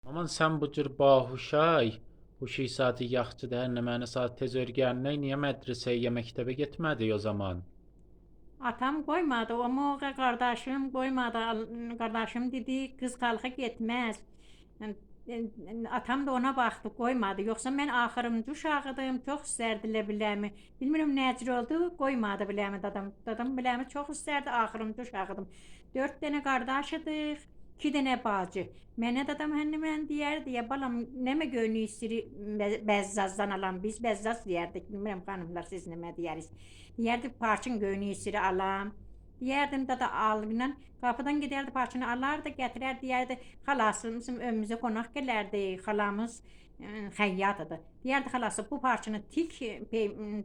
Aman sən bu cür bahuşay, huşi saati yaxçıdır, hər nə mənə saat tez örgənmək, niyə mədrəsəyə, məktəbə getmədik o zaman? Atam koymadı. Ama kardeşim koymadı. Kardeşim dedi kız kalka gitmez. Atam da ona baktı koymadı. Yoksa ben ahırımcı uşağıdım. Çok isterdiler bilemi. Bilmiyorum necir oldu. Koymadı bilemi dadam. Dadam bilemi çok isterdi. Ahırımcı uşağıdım. 4 tane kardeşidik. 2 tane bacı. Mene dadam hani ben diyerdi ya balam ne mi gönlü istiri bezzazdan alan biz bezzaz diyerdik. Bilmiyorum hanımlar siz ne mi diyeriz. Diyerdi parçın gönlü istiri alam. Diyerdim dada ağlıyla kapıdan giderdi parçını alardı getirer diyerdi halasımız önümüze konak gelerdi halamız xəyyatıdır. Diyerdi halası bu parçını tik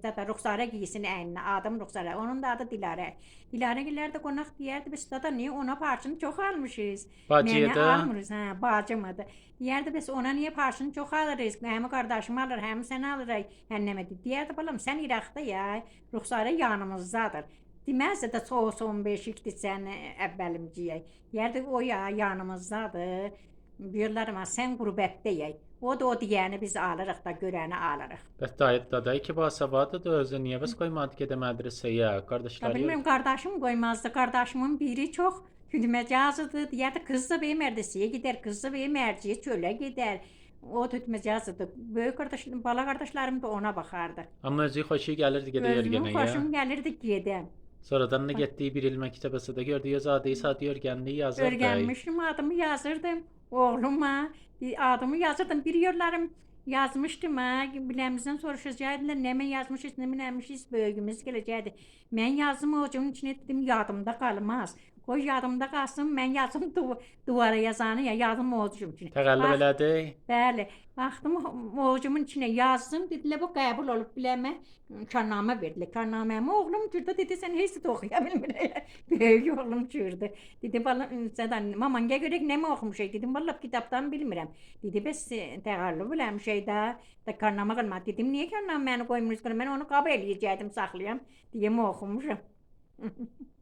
dada ruhsara giysin eynine adım ruhsara onun da adı Dilarə. Dilarə gelerdi konak diyerdi biz dada niye ona parçını çok almışız. Mene Bacıya da, almırız ha bacımadı. Diyerdi biz ona niye parçını çok alırız. Hem kardeşim alır hem sen alır. Hennemedi. Diyerdi balam sen Irak'ta ya ruhsara yanımızdadır. Deməzsə də soğuk 15-likdir sən əvvəlimciyək. Yerdə o ya yanımızdadır. Diyorlar ama sen qürbətdəyək. O da o deyəni biz alırıq da görəni alırıq. bəs dayı ki basavadı da özü niyə bəs qoymadı gedə mədrəsəyə, Ya qardaşları bilmirəm qardaşım qoymazdı. Qardaşımın biri çox tütməcazıdır. Deyərdi qız da benim ərdəsiyə gedər, qız da benim ərciyə çölə gedər. O tütməcazıdır. Böyük qardaşlarım, bala qardaşlarım da ona baxardı. amma özü xoşu gəlirdi gedə Özümün yörgənəyə. xoşum gəlirdi gedəm. Sonradan da getdiyi bir il məktəbəsə də gördü, zadeyi saat yörgənliyi yazırdı. Örgənmişdim, adımı yazırdım. Oğluma adımı yazırdım. Bir yıllarım yazmışdım ha. Biləmizdən soruşacaqdılar. Nə yazmışız, nə bilməmişiz, böyüyümüz gələcəkdi. Mən yazdım ocuğun içine dedim yadımda qalmaz. Qoy yadımda qalsın, mən yazım duvara yazanı ya yazdım ocuğun içine. Təqəllüb Bax, elədi. bəli. Baxdım ocuğumun içine yazdım. Dedilər bu qəbul olub biləmə. Karnamə verdilər. Karnaməmi oğlum cürdə dedi sən heç də oxuya bilmirsən. Böyük oğlum cürdü. Dedi bala zaten maman gel görək nə mi oxumuşuq? Dedim vallahi kitabdan bilmirəm. Dedi bəs təğəllüb eləmişik də. Da karnama qalmadı. Dedim niyə karnaməni qoymusunuz? Mən onu qəbul eləyəcəkdim, saxlayam. Deyəm oxumuşam.